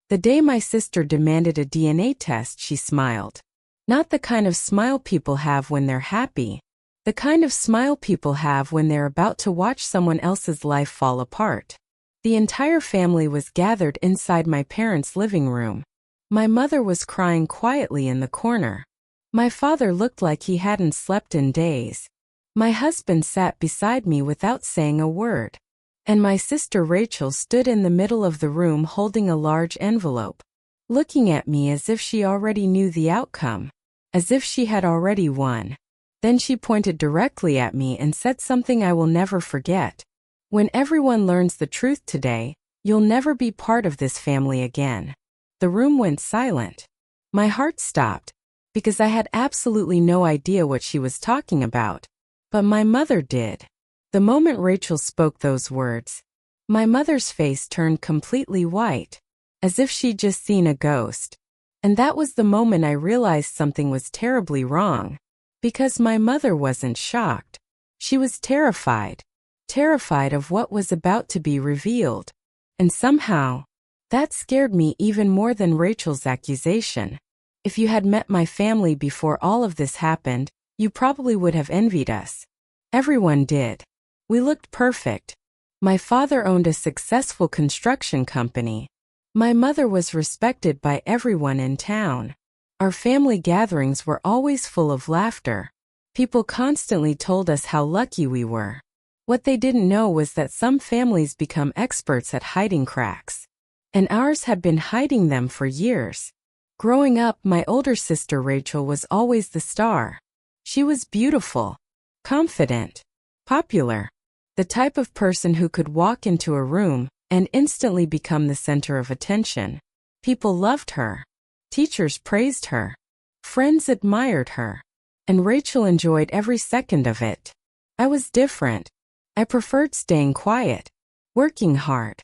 The day my sister demanded a DNA test, she smiled. Not the kind of smile people have when they're happy. The kind of smile people have when they're about to watch someone else's life fall apart. The entire family was gathered inside my parents' living room. My mother was crying quietly in the corner. My father looked like he hadn't slept in days. My husband sat beside me without saying a word. And my sister Rachel stood in the middle of the room holding a large envelope, looking at me as if she already knew the outcome, as if she had already won. Then she pointed directly at me and said something I will never forget. When everyone learns the truth today, you'll never be part of this family again. The room went silent. My heart stopped, because I had absolutely no idea what she was talking about. But my mother did. The moment Rachel spoke those words, my mother's face turned completely white, as if she'd just seen a ghost. And that was the moment I realized something was terribly wrong. Because my mother wasn't shocked. She was terrified. Terrified of what was about to be revealed. And somehow, that scared me even more than Rachel's accusation. If you had met my family before all of this happened, you probably would have envied us. Everyone did. We looked perfect. My father owned a successful construction company. My mother was respected by everyone in town. Our family gatherings were always full of laughter. People constantly told us how lucky we were. What they didn't know was that some families become experts at hiding cracks. And ours had been hiding them for years. Growing up, my older sister Rachel was always the star. She was beautiful, confident, popular. The type of person who could walk into a room and instantly become the center of attention. People loved her. Teachers praised her. Friends admired her. And Rachel enjoyed every second of it. I was different. I preferred staying quiet, working hard,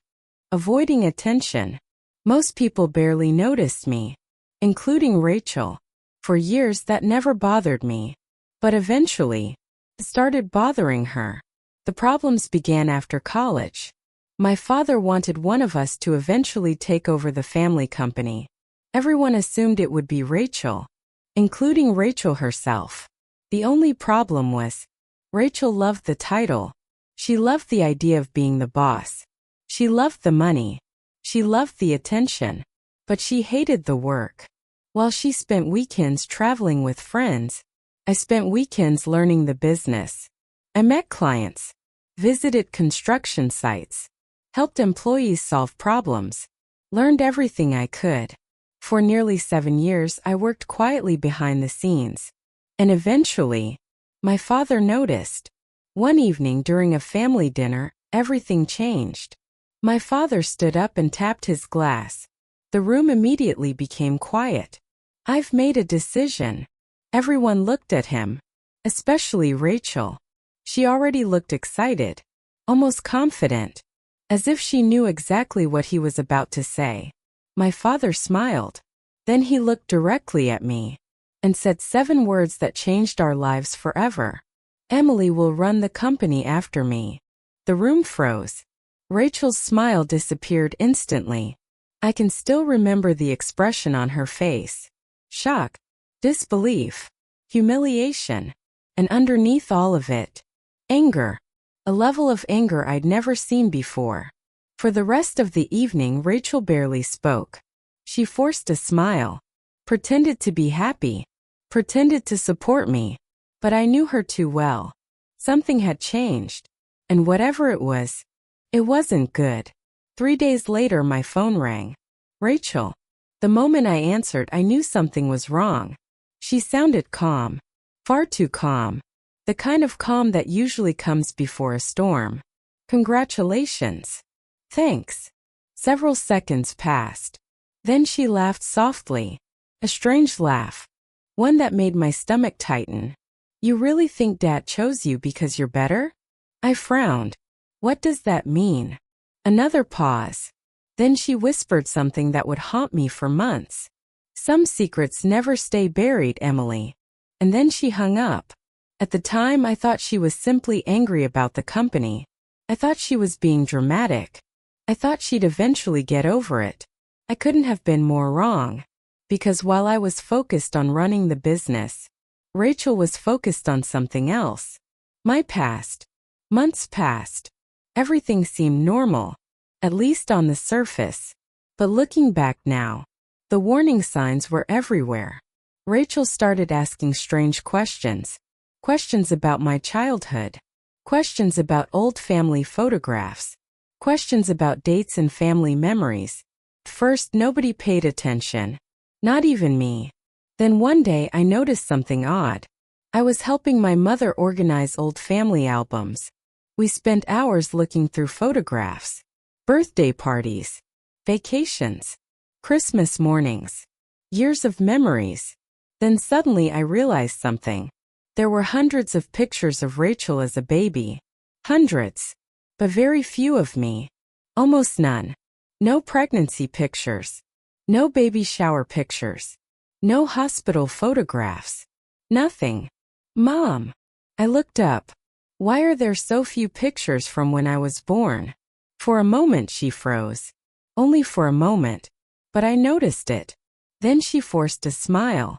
avoiding attention. Most people barely noticed me, including Rachel. For years that never bothered me. But eventually, it started bothering her. The problems began after college. My father wanted one of us to eventually take over the family company. Everyone assumed it would be Rachel, including Rachel herself. The only problem was, Rachel loved the title. She loved the idea of being the boss. She loved the money. She loved the attention. But she hated the work. While she spent weekends traveling with friends, I spent weekends learning the business. I met clients, visited construction sites, helped employees solve problems, learned everything I could. For nearly 7 years, I worked quietly behind the scenes. And eventually, my father noticed. One evening during a family dinner, everything changed. My father stood up and tapped his glass. The room immediately became quiet. I've made a decision. Everyone looked at him, especially Rachel. She already looked excited, almost confident, as if she knew exactly what he was about to say. My father smiled. Then he looked directly at me and said 7 words that changed our lives forever. Emily will run the company after me. The room froze. Rachel's smile disappeared instantly. I can still remember the expression on her face. Shock, disbelief, humiliation, and underneath all of it, anger. A level of anger I'd never seen before. For the rest of the evening, Rachel barely spoke. She forced a smile, pretended to be happy, pretended to support me. But I knew her too well. Something had changed. And whatever it wasn't good. 3 days later, my phone rang. Rachel. The moment I answered, I knew something was wrong. She sounded calm. Far too calm. The kind of calm that usually comes before a storm. Congratulations. Thanks. Several seconds passed. Then she laughed softly. A strange laugh. One that made my stomach tighten. You really think Dad chose you because you're better? I frowned. What does that mean? Another pause. Then she whispered something that would haunt me for months. Some secrets never stay buried, Emily. And then she hung up. At the time, I thought she was simply angry about the company. I thought she was being dramatic. I thought she'd eventually get over it. I couldn't have been more wrong. Because while I was focused on running the business, Rachel was focused on something else. My past. Months passed. Everything seemed normal, at least on the surface. But looking back now, the warning signs were everywhere. Rachel started asking strange questions. Questions about my childhood. Questions about old family photographs. Questions about dates and family memories. First, nobody paid attention. Not even me. Then one day I noticed something odd. I was helping my mother organize old family albums. We spent hours looking through photographs. Birthday parties. Vacations. Christmas mornings. Years of memories. Then suddenly I realized something. There were hundreds of pictures of Rachel as a baby. Hundreds. But very few of me. Almost none. No pregnancy pictures. No baby shower pictures. No hospital photographs. Nothing. Mom. I looked up. Why are there so few pictures from when I was born? For a moment she froze. Only for a moment. But I noticed it. Then she forced a smile.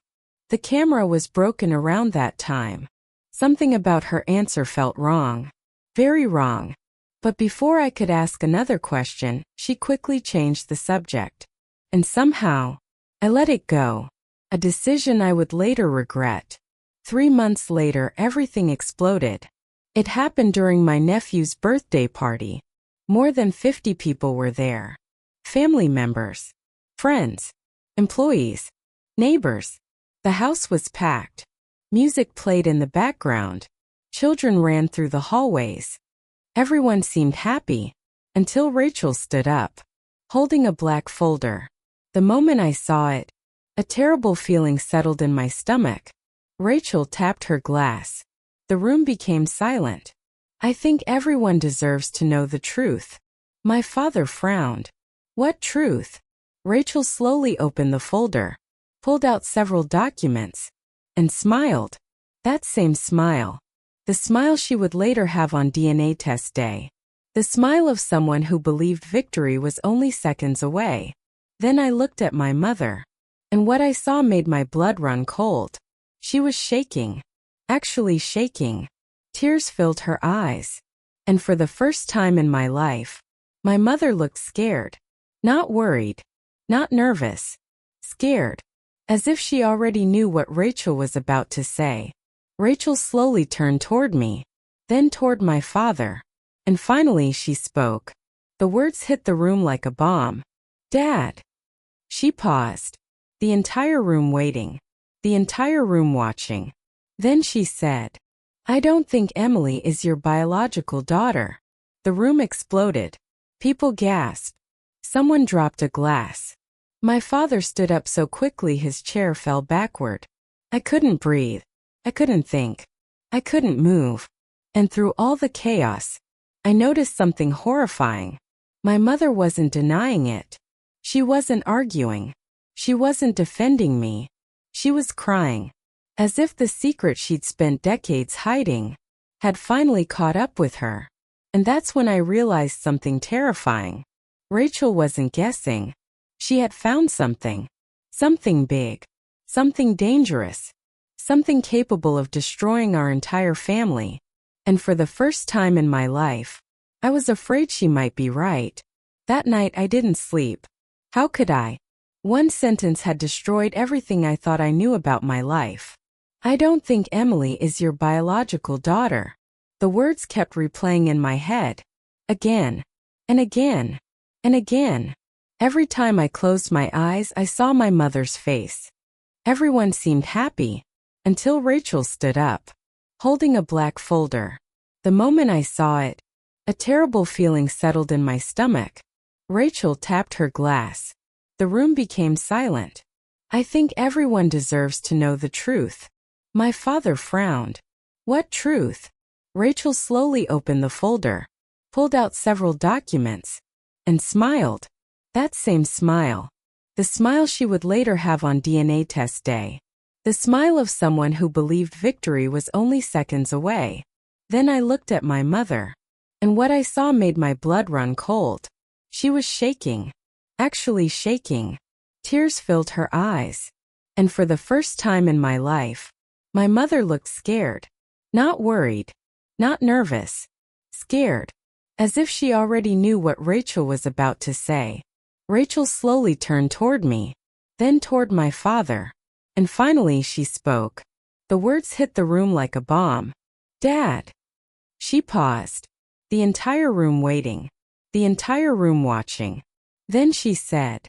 The camera was broken around that time. Something about her answer felt wrong. Very wrong. But before I could ask another question, she quickly changed the subject. And somehow, I let it go. A decision I would later regret. 3 months later, everything exploded. It happened during my nephew's birthday party. More than 50 people were there. Family members, friends, employees, neighbors. The house was packed. Music played in the background. Children ran through the hallways. Everyone seemed happy, until Rachel stood up, holding a black folder. The moment I saw it, a terrible feeling settled in my stomach. Rachel tapped her glass. The room became silent. I think everyone deserves to know the truth. My father frowned. What truth? Rachel slowly opened the folder, pulled out several documents, and smiled. That same smile. The smile she would later have on DNA test day. The smile of someone who believed victory was only seconds away. Then I looked at my mother, and what I saw made my blood run cold. She was shaking. Actually shaking. Tears filled her eyes. And for the first time in my life, my mother looked scared. Not worried. Not nervous. Scared. As if she already knew what Rachel was about to say. Rachel slowly turned toward me, then toward my father. And finally she spoke. The words hit the room like a bomb. Dad. She paused. The entire room waiting. The entire room watching. Then she said, I don't think Emily is your biological daughter. The room exploded. People gasped. Someone dropped a glass. My father stood up so quickly his chair fell backward. I couldn't breathe. I couldn't think. I couldn't move. And through all the chaos, I noticed something horrifying. My mother wasn't denying it. She wasn't arguing. She wasn't defending me. She was crying. As if the secret she'd spent decades hiding had finally caught up with her. And that's when I realized something terrifying. Rachel wasn't guessing. She had found something. Something big. Something dangerous. Something capable of destroying our entire family. And for the first time in my life, I was afraid she might be right. That night I didn't sleep. How could I? One sentence had destroyed everything I thought I knew about my life. I don't think Emily is your biological daughter. The words kept replaying in my head. Again. And again. And again. Every time I closed my eyes, I saw my mother's face. Everyone seemed happy. Until Rachel stood up, holding a black folder. The moment I saw it, a terrible feeling settled in my stomach. Rachel tapped her glass. The room became silent. I think everyone deserves to know the truth. My father frowned. What truth? Rachel slowly opened the folder, pulled out several documents, and smiled. That same smile. The smile she would later have on DNA test day. The smile of someone who believed victory was only seconds away. Then I looked at my mother, and what I saw made my blood run cold. She was shaking. actually shaking. Tears filled her eyes. And for the first time in my life, my mother looked scared. Not worried. Not nervous. Scared. As if she already knew what Rachel was about to say. Rachel slowly turned toward me, then toward my father. And finally she spoke. The words hit the room like a bomb. Dad. She paused. The entire room waiting. The entire room watching. Then she said,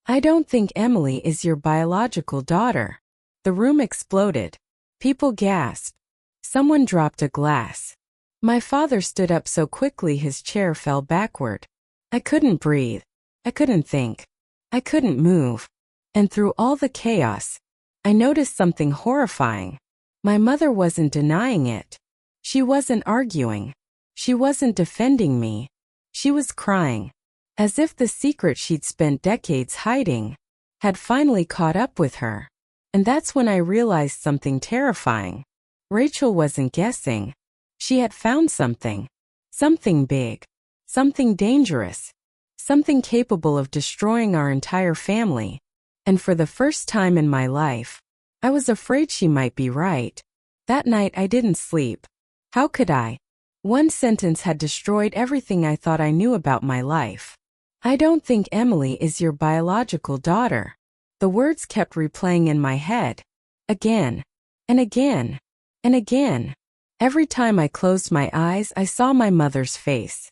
I don't think Emily is your biological daughter. The room exploded. People gasped. Someone dropped a glass. My father stood up so quickly his chair fell backward. I couldn't breathe. I couldn't think. I couldn't move. And through all the chaos, I noticed something horrifying. My mother wasn't denying it. She wasn't arguing. She wasn't defending me. She was crying, as if the secret she'd spent decades hiding had finally caught up with her. And that's when I realized something terrifying. Rachel wasn't guessing. She had found something. Something big. Something dangerous. Something capable of destroying our entire family. And for the first time in my life, I was afraid she might be right. That night I didn't sleep. How could I? One sentence had destroyed everything I thought I knew about my life. I don't think Emily is your biological daughter. The words kept replaying in my head. Again. And again. And again. Every time I closed my eyes, I saw my mother's face.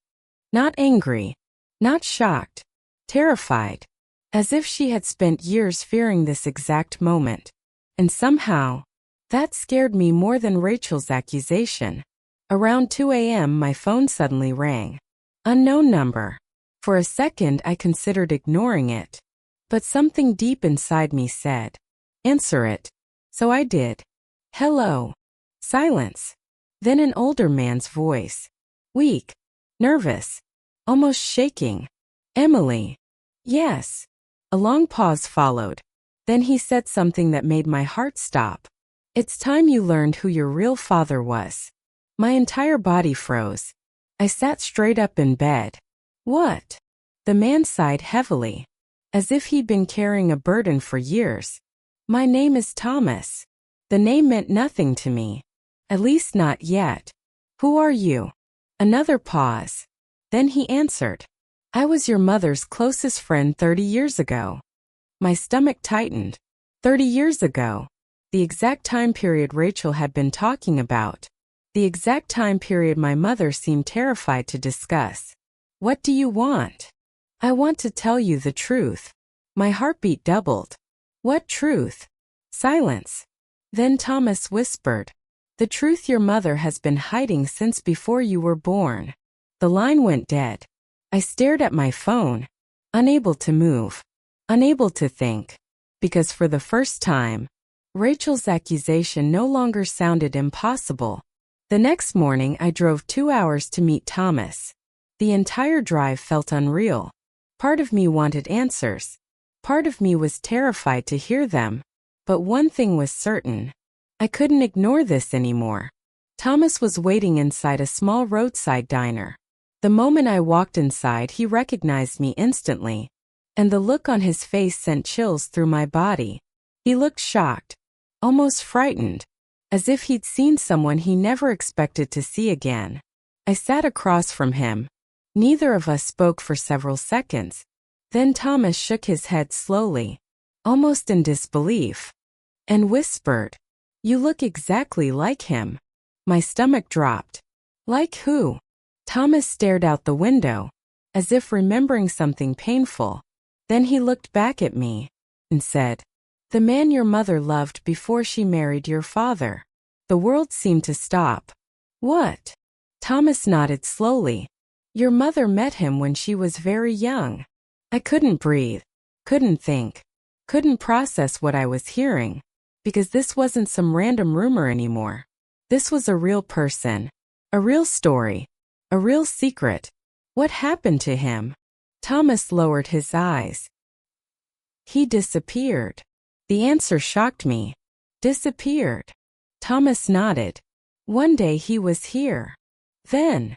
Not angry. Not shocked. Terrified. As if she had spent years fearing this exact moment. And somehow, that scared me more than Rachel's accusation. Around 2 a.m. my phone suddenly rang. Unknown number. For a second I considered ignoring it. But something deep inside me said, answer it. So I did. Hello. Silence. Then an older man's voice. Weak. Nervous. Almost shaking. Emily. Yes. A long pause followed. Then he said something that made my heart stop. It's time you learned who your real father was. My entire body froze. I sat straight up in bed. What? The man sighed heavily, as if he'd been carrying a burden for years. My name is Thomas. The name meant nothing to me. At least not yet. Who are you? Another pause. Then he answered. I was your mother's closest friend 30 years ago. My stomach tightened. 30 years ago. The exact time period Rachel had been talking about. The exact time period my mother seemed terrified to discuss. What do you want? I want to tell you the truth. My heartbeat doubled. What truth? Silence. Then Thomas whispered. The truth your mother has been hiding since before you were born. The line went dead. I stared at my phone, unable to move, unable to think, because for the first time, Rachel's accusation no longer sounded impossible. The next morning I drove 2 hours to meet Thomas. The entire drive felt unreal. Part of me wanted answers. Part of me was terrified to hear them. But one thing was certain. I couldn't ignore this anymore. Thomas was waiting inside a small roadside diner. The moment I walked inside, he recognized me instantly. And the look on his face sent chills through my body. He looked shocked. Almost frightened, as if he'd seen someone he never expected to see again. I sat across from him. Neither of us spoke for several seconds. Then Thomas shook his head slowly, almost in disbelief, and whispered, You look exactly like him. My stomach dropped. Like who? Thomas stared out the window, as if remembering something painful. Then he looked back at me and said, The man your mother loved before she married your father. The world seemed to stop. What? Thomas nodded slowly. Your mother met him when she was very young. I couldn't breathe, couldn't think, couldn't process what I was hearing, because this wasn't some random rumor anymore. This was a real person, a real story, a real secret. What happened to him? Thomas lowered his eyes. He disappeared. The answer shocked me. Disappeared. Thomas nodded. One day he was here. Then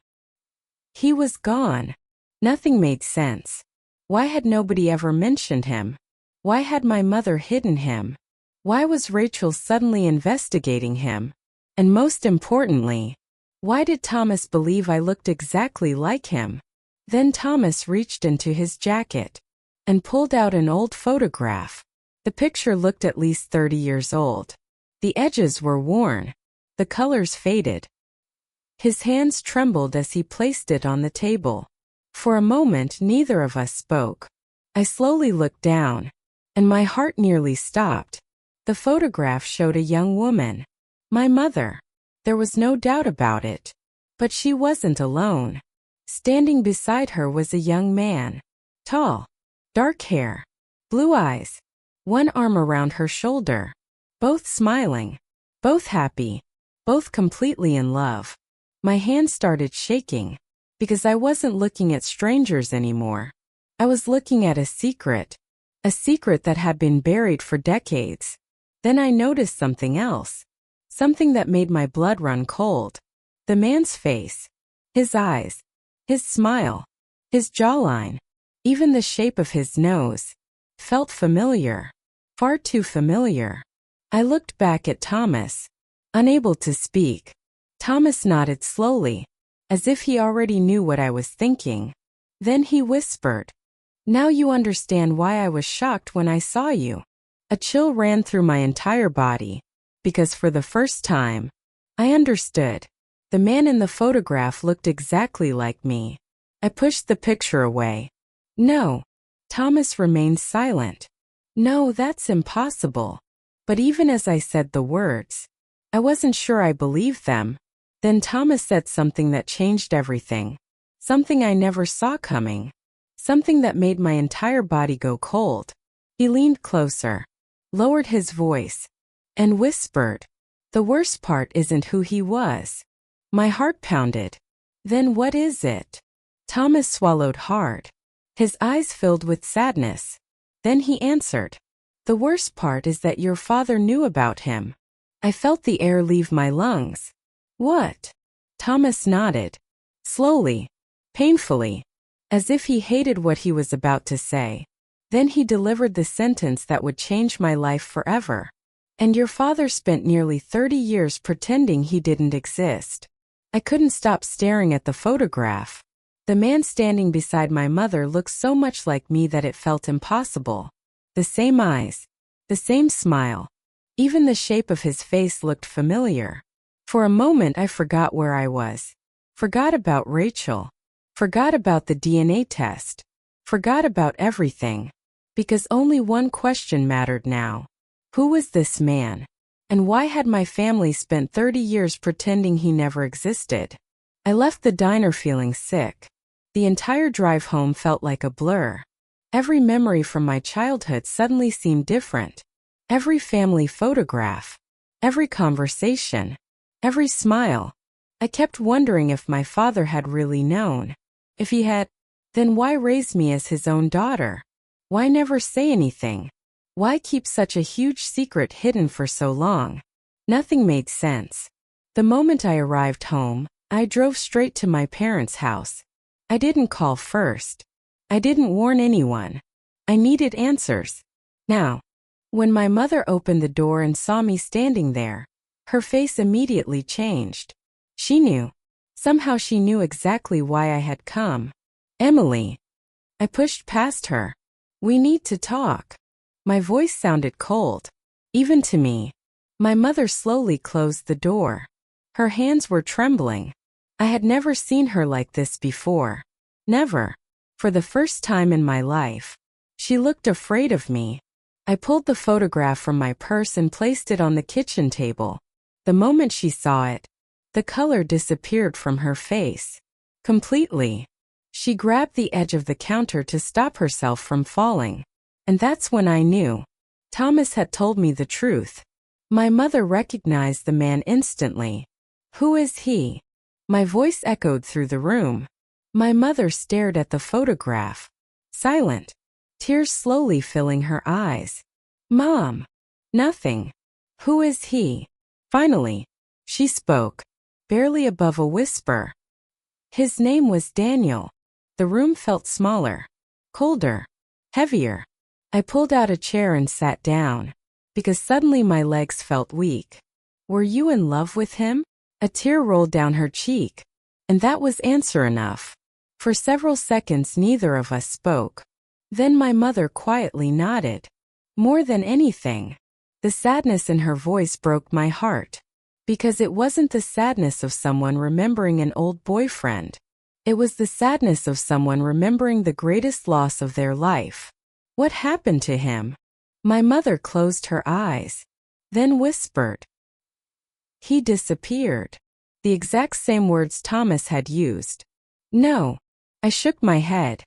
he was gone. Nothing made sense. Why had nobody ever mentioned him? Why had my mother hidden him? Why was Rachel suddenly investigating him? And most importantly, why did Thomas believe I looked exactly like him? Then Thomas reached into his jacket and pulled out an old photograph. The picture looked at least 30 years old. The edges were worn. The colors faded. His hands trembled as he placed it on the table. For a moment, neither of us spoke. I slowly looked down, and my heart nearly stopped. The photograph showed a young woman. My mother. There was no doubt about it. But she wasn't alone. Standing beside her was a young man. Tall. Dark hair. Blue eyes. One arm around her shoulder. Both smiling. Both happy. Both completely in love. My hand started shaking, because I wasn't looking at strangers anymore. I was looking at a secret that had been buried for decades. Then I noticed something else, something that made my blood run cold. The man's face, his eyes, his smile, his jawline, even the shape of his nose, felt familiar, far too familiar. I looked back at Thomas, unable to speak. Thomas nodded slowly, as if he already knew what I was thinking. Then he whispered, "Now you understand why I was shocked when I saw you." A chill ran through my entire body, because for the first time, I understood. The man in the photograph looked exactly like me. I pushed the picture away. "No." Thomas remained silent. "No, that's impossible." But even as I said the words, I wasn't sure I believed them. Then Thomas said something that changed everything. Something I never saw coming. Something that made my entire body go cold. He leaned closer, lowered his voice, and whispered, "The worst part isn't who he was." My heart pounded. "Then what is it?" Thomas swallowed hard. His eyes filled with sadness. Then he answered, "The worst part is that your father knew about him." I felt the air leave my lungs. "What?" Thomas nodded. Slowly, painfully, as if he hated what he was about to say. Then he delivered the sentence that would change my life forever. "And your father spent nearly 30 years pretending he didn't exist." I couldn't stop staring at the photograph. The man standing beside my mother looked so much like me that it felt impossible. The same eyes, the same smile. Even the shape of his face looked familiar. For a moment I forgot where I was. Forgot about Rachel. Forgot about the DNA test. Forgot about everything. Because only one question mattered now. Who was this man? And why had my family spent 30 years pretending he never existed? I left the diner feeling sick. The entire drive home felt like a blur. Every memory from my childhood suddenly seemed different. Every family photograph. Every conversation. Every smile. I kept wondering if my father had really known. If he had, then why raise me as his own daughter? Why never say anything? Why keep such a huge secret hidden for so long? Nothing made sense. The moment I arrived home, I drove straight to my parents' house. I didn't call first. I didn't warn anyone. I needed answers. Now, when my mother opened the door and saw me standing there, her face immediately changed. She knew. Somehow she knew exactly why I had come. "Emily." I pushed past her. "We need to talk." My voice sounded cold, even to me. My mother slowly closed the door. Her hands were trembling. I had never seen her like this before. Never. For the first time in my life. She looked afraid of me. I pulled the photograph from my purse and placed it on the kitchen table. The moment she saw it, the color disappeared from her face. Completely. She grabbed the edge of the counter to stop herself from falling. And that's when I knew. Thomas had told me the truth. My mother recognized the man instantly. "Who is he?" My voice echoed through the room. My mother stared at the photograph. Silent. Tears slowly filling her eyes. "Mom." "Nothing." "Who is he?" Finally, she spoke, barely above a whisper. "His name was Daniel." The room felt smaller, colder, heavier. I pulled out a chair and sat down, because suddenly my legs felt weak. Were you in love with him? A tear rolled down her cheek, and that was answer enough. For several seconds neither of us spoke. Then my mother quietly nodded. More than anything, the sadness in her voice broke my heart. Because it wasn't the sadness of someone remembering an old boyfriend. It was the sadness of someone remembering the greatest loss of their life. What happened to him? My mother closed her eyes, then whispered. He disappeared. The exact same words Thomas had used. No. I shook my head.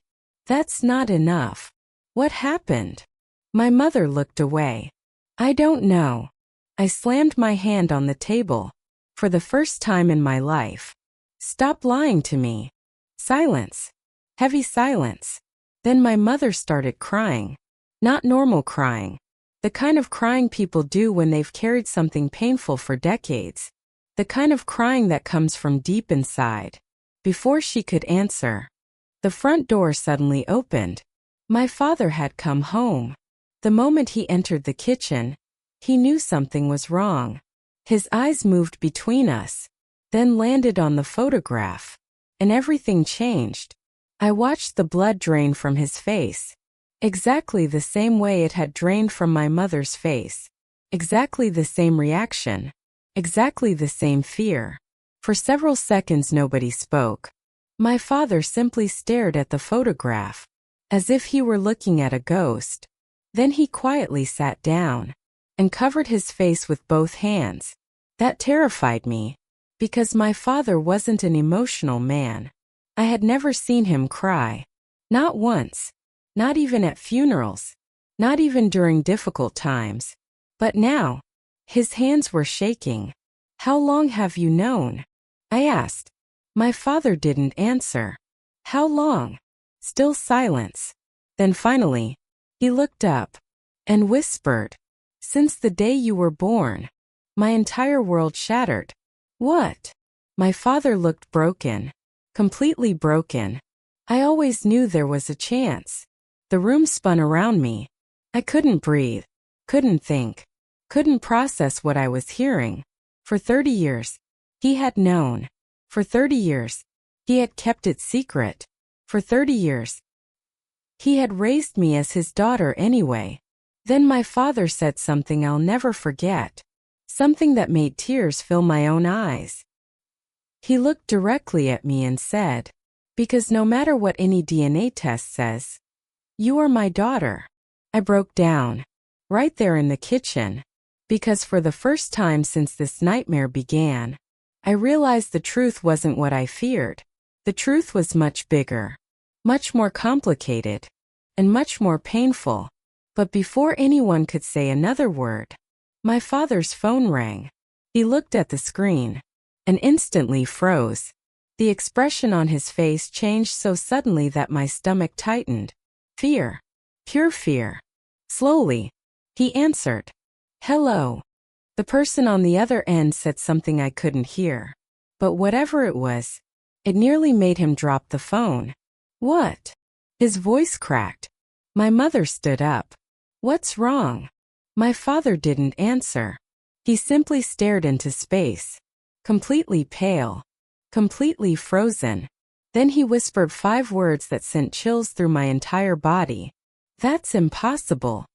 That's not enough. What happened? My mother looked away. I don't know. I slammed my hand on the table. For the first time in my life. Stop lying to me. Silence. Heavy silence. Then my mother started crying. Not normal crying. The kind of crying people do when they've carried something painful for decades. The kind of crying that comes from deep inside. Before she could answer, the front door suddenly opened. My father had come home. The moment he entered the kitchen, he knew something was wrong. His eyes moved between us, then landed on the photograph, and everything changed. I watched the blood drain from his face. Exactly the same way it had drained from my mother's face. Exactly the same reaction. Exactly the same fear. For several seconds nobody spoke. My father simply stared at the photograph, as if he were looking at a ghost. Then he quietly sat down and covered his face with both hands. That terrified me, because my father wasn't an emotional man. I had never seen him cry. Not once. Not even at funerals. Not even during difficult times. But now, his hands were shaking. How long have you known? I asked. My father didn't answer. How long? Still silence. Then finally, he looked up and whispered, Since the day you were born. My entire world shattered. What? My father looked broken. Completely broken. I always knew there was a chance. The room spun around me. I couldn't breathe. Couldn't think. Couldn't process what I was hearing. For 30 years, he had known. For 30 years, he had kept it secret. For 30 years, he had raised me as his daughter anyway. Then my father said something I'll never forget. Something that made tears fill my own eyes. He looked directly at me and said, Because no matter what any DNA test says, you are my daughter. I broke down. Right there in the kitchen. Because for the first time since this nightmare began, I realized the truth wasn't what I feared. The truth was much bigger, much more complicated, and much more painful. But before anyone could say another word, my father's phone rang. He looked at the screen and instantly froze. The expression on his face changed so suddenly that my stomach tightened. Fear. Pure fear. Slowly, he answered. Hello. The person on the other end said something I couldn't hear. But whatever it was, it nearly made him drop the phone. What? His voice cracked. My mother stood up. What's wrong? My father didn't answer. He simply stared into space. Completely pale. Completely frozen. Then he whispered 5 words that sent chills through my entire body. That's impossible.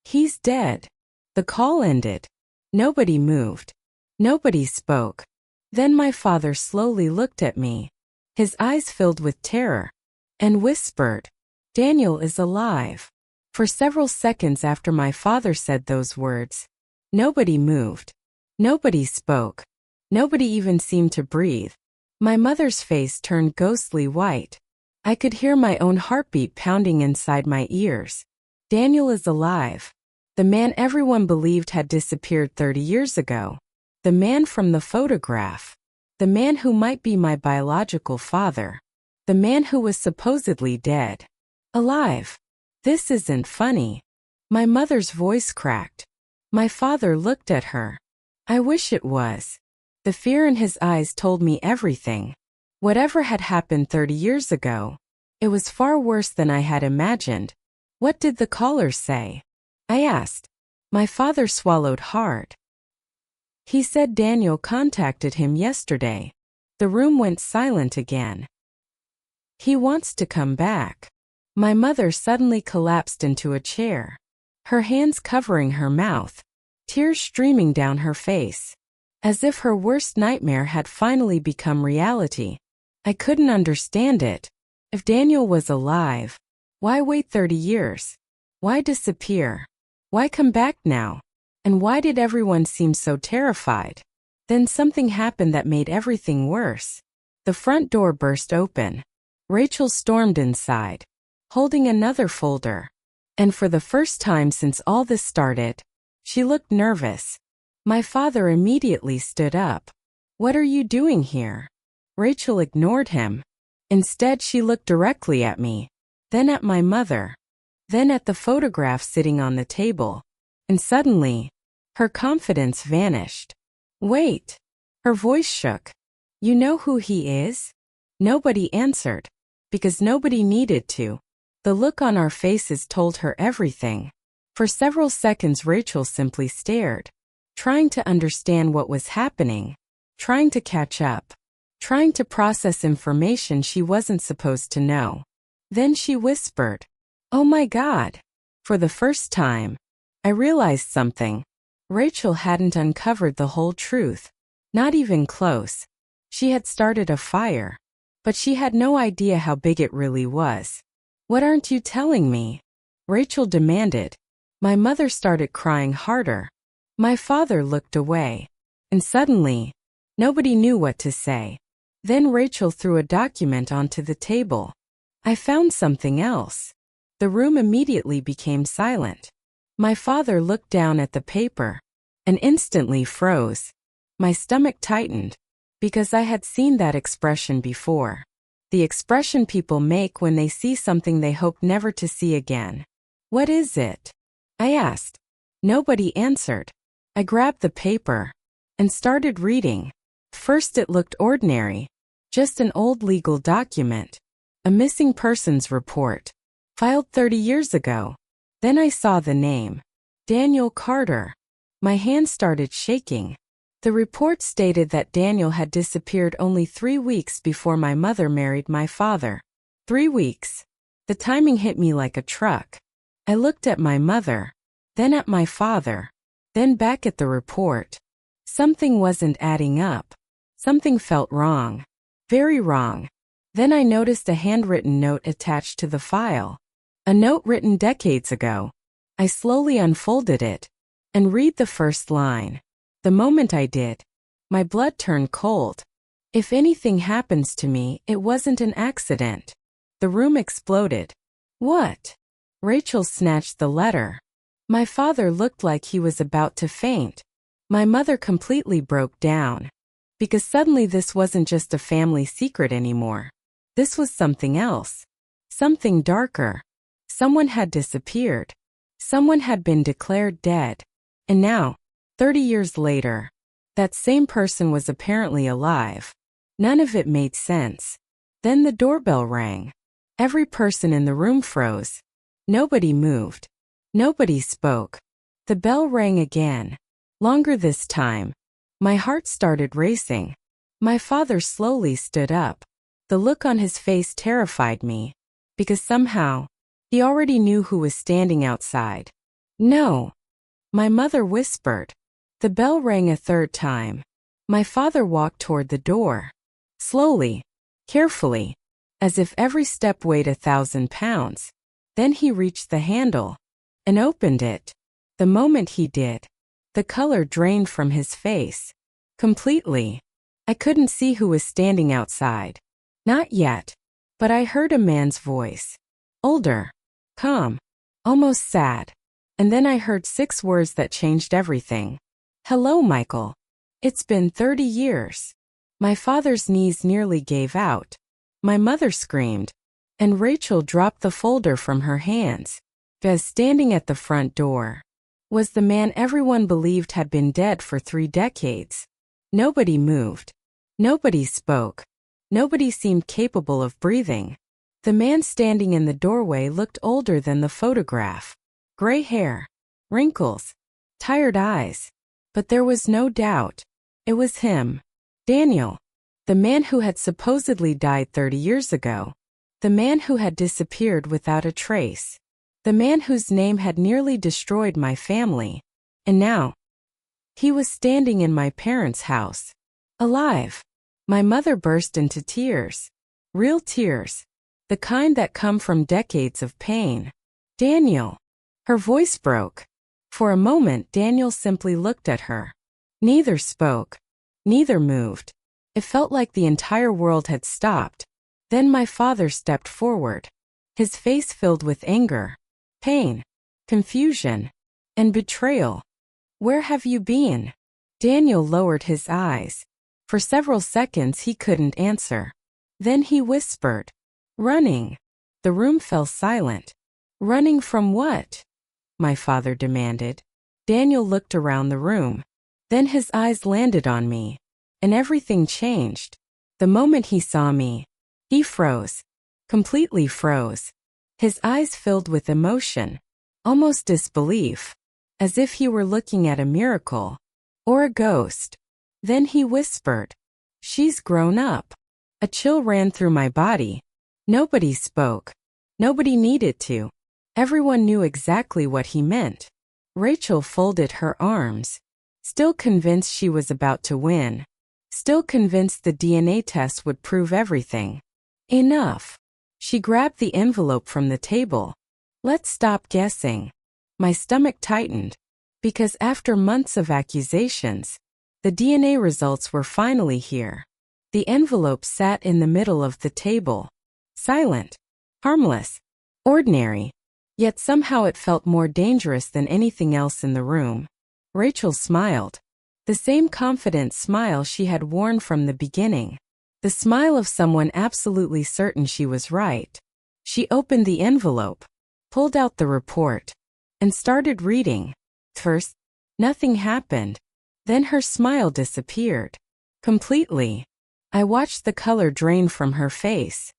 He's dead. The call ended. Nobody moved. Nobody spoke. Then my father slowly looked at me. His eyes filled with terror. And whispered, Daniel is alive. For several seconds after my father said those words, nobody moved. Nobody spoke. Nobody even seemed to breathe. My mother's face turned ghostly white. I could hear my own heartbeat pounding inside my ears. Daniel is alive. The man everyone believed had disappeared 30 years ago. The man from the photograph. The man who might be my biological father. The man who was supposedly dead. Alive. This isn't funny. My mother's voice cracked. My father looked at her. I wish it was. The fear in his eyes told me everything. Whatever had happened 30 years ago, It was far worse than I had imagined. What did the caller say? I asked. My father swallowed hard. He said Daniel contacted him yesterday. The room went silent again. He wants to come back. My mother suddenly collapsed into a chair, her hands covering her mouth, tears streaming down her face, as if her worst nightmare had finally become reality. I couldn't understand it. If Daniel was alive, why wait 30 years? Why disappear? Why come back now? And why did everyone seem so terrified? Then something happened that made everything worse. The front door burst open. Rachel stormed inside, holding another folder. And for the first time since all this started, she looked nervous. My father immediately stood up. What are you doing here? Rachel ignored him. Instead, she looked directly at me, then at my mother, then at the photograph sitting on the table. And suddenly, her confidence vanished. Wait. Her voice shook. You know who he is? Nobody answered, because nobody needed to. The look on our faces told her everything. For several seconds Rachel simply stared, trying to understand what was happening, trying to catch up, trying to process information she wasn't supposed to know. Then she whispered, "Oh my God." For the first time, I realized something. Rachel hadn't uncovered the whole truth. Not even close. She had started a fire, but she had no idea how big it really was. What aren't you telling me? Rachel demanded. My mother started crying harder. My father looked away. And suddenly, nobody knew what to say. Then Rachel threw a document onto the table. I found something else. The room immediately became silent. My father looked down at the paper and instantly froze. My stomach tightened because I had seen that expression before. The expression people make when they see something they hope never to see again. What is it? I asked. Nobody answered. I grabbed the paper and started reading. First it looked ordinary, just an old legal document, a missing persons report, filed 30 years ago. Then I saw the name, Daniel Carter. My hand started shaking. The report stated that Daniel had disappeared only 3 weeks before my mother married my father. 3 weeks. The timing hit me like a truck. I looked at my mother, then at my father, then back at the report. Something wasn't adding up. Something felt wrong. Very wrong. Then I noticed a handwritten note attached to the file. A note written decades ago. I slowly unfolded it and read the first line. The moment I did, my blood turned cold. If anything happens to me, it wasn't an accident. The room exploded. What? Rachel snatched the letter. My father looked like he was about to faint. My mother completely broke down. Because suddenly this wasn't just a family secret anymore. This was something else. Something darker. Someone had disappeared. Someone had been declared dead. And now, 30 years later, that same person was apparently alive. None of it made sense. Then the doorbell rang. Every person in the room froze. Nobody moved. Nobody spoke. The bell rang again. Longer this time. My heart started racing. My father slowly stood up. The look on his face terrified me. Because somehow, he already knew who was standing outside. No. My mother whispered. The bell rang a third time. My father walked toward the door. Slowly, carefully, as if every step weighed 1,000 pounds. Then he reached the handle and opened it. The moment he did, the color drained from his face. Completely. I couldn't see who was standing outside. Not yet. But I heard a man's voice. Older. Calm. Almost sad. And then I heard 6 words that changed everything. Hello, Michael. It's been 30 years. My father's knees nearly gave out. My mother screamed. And Rachel dropped the folder from her hands. Because standing at the front door was the man everyone believed had been dead for 3 decades. Nobody moved. Nobody spoke. Nobody seemed capable of breathing. The man standing in the doorway looked older than the photograph. Gray hair, wrinkles, tired eyes. But there was no doubt. It was him. Daniel. The man who had supposedly died 30 years ago. The man who had disappeared without a trace. The man whose name had nearly destroyed my family. And now, he was standing in my parents' house. Alive. My mother burst into tears. Real tears. The kind that come from decades of pain. Daniel. Her voice broke. For a moment Daniel simply looked at her. Neither spoke. Neither moved. It felt like the entire world had stopped. Then my father stepped forward. His face filled with anger, pain, confusion, and betrayal. Where have you been? Daniel lowered his eyes. For several seconds he couldn't answer. Then he whispered, running. The room fell silent. Running from what? My father demanded. Daniel looked around the room. Then his eyes landed on me. And everything changed. The moment he saw me, he froze. Completely froze. His eyes filled with emotion. Almost disbelief. As if he were looking at a miracle. Or a ghost. Then he whispered, she's grown up. A chill ran through my body. Nobody spoke. Nobody needed to. Everyone knew exactly what he meant. Rachel folded her arms. Still convinced she was about to win. Still convinced the DNA test would prove everything. Enough. She grabbed the envelope from the table. Let's stop guessing. My stomach tightened. Because after months of accusations, the DNA results were finally here. The envelope sat in the middle of the table. Silent. Harmless. Ordinary. Yet somehow it felt more dangerous than anything else in the room. Rachel smiled. The same confident smile she had worn from the beginning. The smile of someone absolutely certain she was right. She opened the envelope, pulled out the report, and started reading. First, nothing happened. Then her smile disappeared. Completely. I watched the color drain from her face.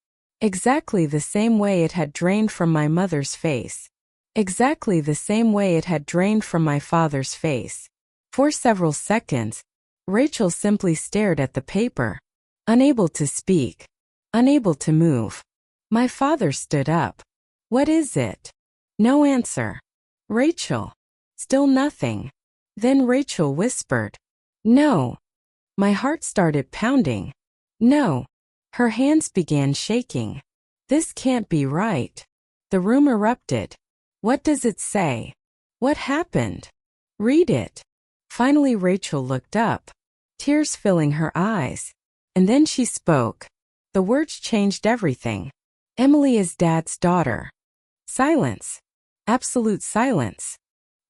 Exactly the same way it had drained from my mother's face. Exactly the same way it had drained from my father's face. For several seconds, Rachel simply stared at the paper, unable to speak, unable to move. My father stood up. What is it? No answer. Rachel. Still nothing. Then Rachel whispered, no. My heart started pounding. No. Her hands began shaking. This can't be right. The room erupted. What does it say? What happened? Read it. Finally Rachel looked up, tears filling her eyes. And then she spoke. The words changed everything. Emily is Dad's daughter. Silence. Absolute silence.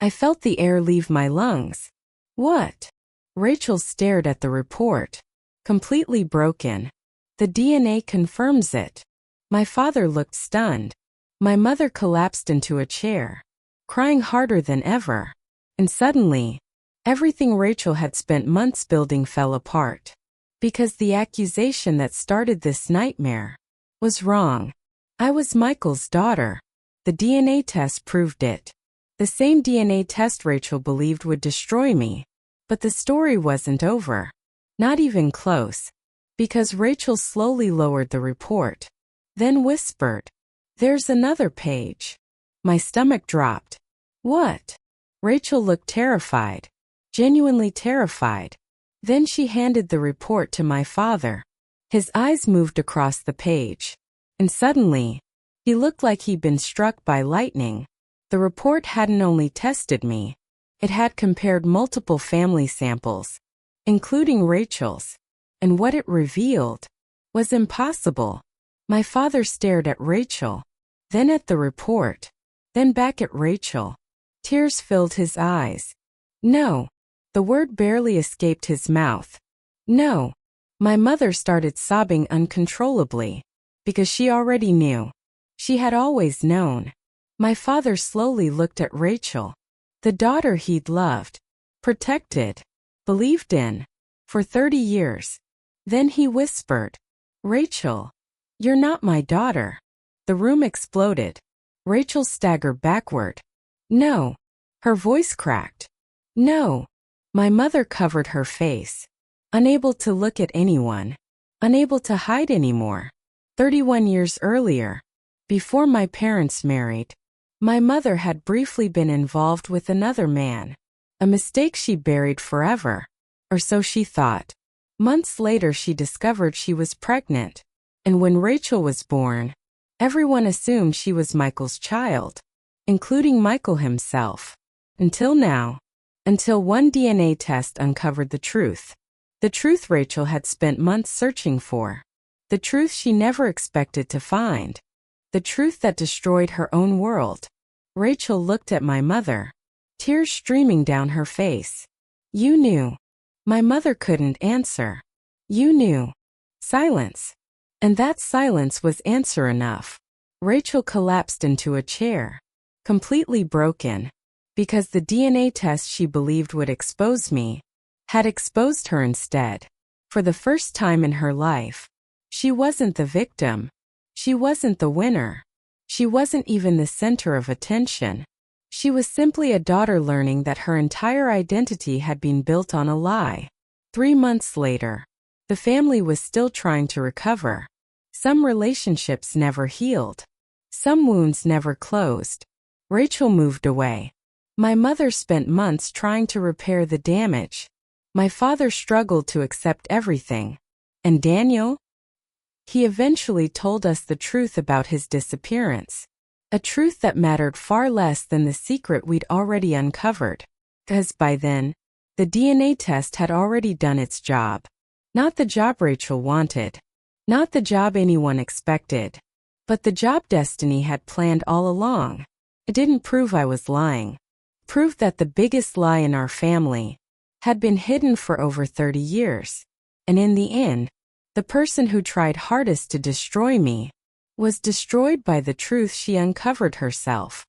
I felt the air leave my lungs. What? Rachel stared at the report. Completely broken. The DNA confirms it. My father looked stunned. My mother collapsed into a chair, crying harder than ever. And suddenly, everything Rachel had spent months building fell apart. Because the accusation that started this nightmare was wrong. I was Michael's daughter. The DNA test proved it. The same DNA test Rachel believed would destroy me. But the story wasn't over. Not even close. Because Rachel slowly lowered the report. Then whispered, there's another page. My stomach dropped. What? Rachel looked terrified. Genuinely terrified. Then she handed the report to my father. His eyes moved across the page. And suddenly, he looked like he'd been struck by lightning. The report hadn't only tested me. It had compared multiple family samples, including Rachel's. And what it revealed was impossible. My father stared at Rachel, then at the report, then back at Rachel. Tears filled his eyes. No. The word barely escaped his mouth. No. My mother started sobbing uncontrollably, because she already knew. She had always known. My father slowly looked at Rachel, the daughter he'd loved, protected, believed in, for 30 years. Then he whispered, Rachel, you're not my daughter. The room exploded. Rachel staggered backward. No. Her voice cracked. No. My mother covered her face. Unable to look at anyone. Unable to hide anymore. 31 years earlier, before my parents married, my mother had briefly been involved with another man. A mistake she buried forever. Or so she thought. Months later she discovered she was pregnant. And when Rachel was born, everyone assumed she was Michael's child, including Michael himself. Until now. Until one DNA test uncovered the truth. The truth Rachel had spent months searching for. The truth she never expected to find. The truth that destroyed her own world. Rachel looked at my mother. Tears streaming down her face. You knew. My mother couldn't answer. You knew. Silence. And that silence was answer enough. Rachel collapsed into a chair. Completely broken. Because the DNA test she believed would expose me had exposed her instead. For the first time in her life, she wasn't the victim. She wasn't the winner. She wasn't even the center of attention. She was simply a daughter learning that her entire identity had been built on a lie. 3 months later, the family was still trying to recover. Some relationships never healed. Some wounds never closed. Rachel moved away. My mother spent months trying to repair the damage. My father struggled to accept everything. And Daniel? He eventually told us the truth about his disappearance. A truth that mattered far less than the secret we'd already uncovered. Because by then, the DNA test had already done its job. Not the job Rachel wanted. Not the job anyone expected. But the job destiny had planned all along. It didn't prove I was lying. Proved that the biggest lie in our family had been hidden for over 30 years. And in the end, the person who tried hardest to destroy me was destroyed by the truth she uncovered herself.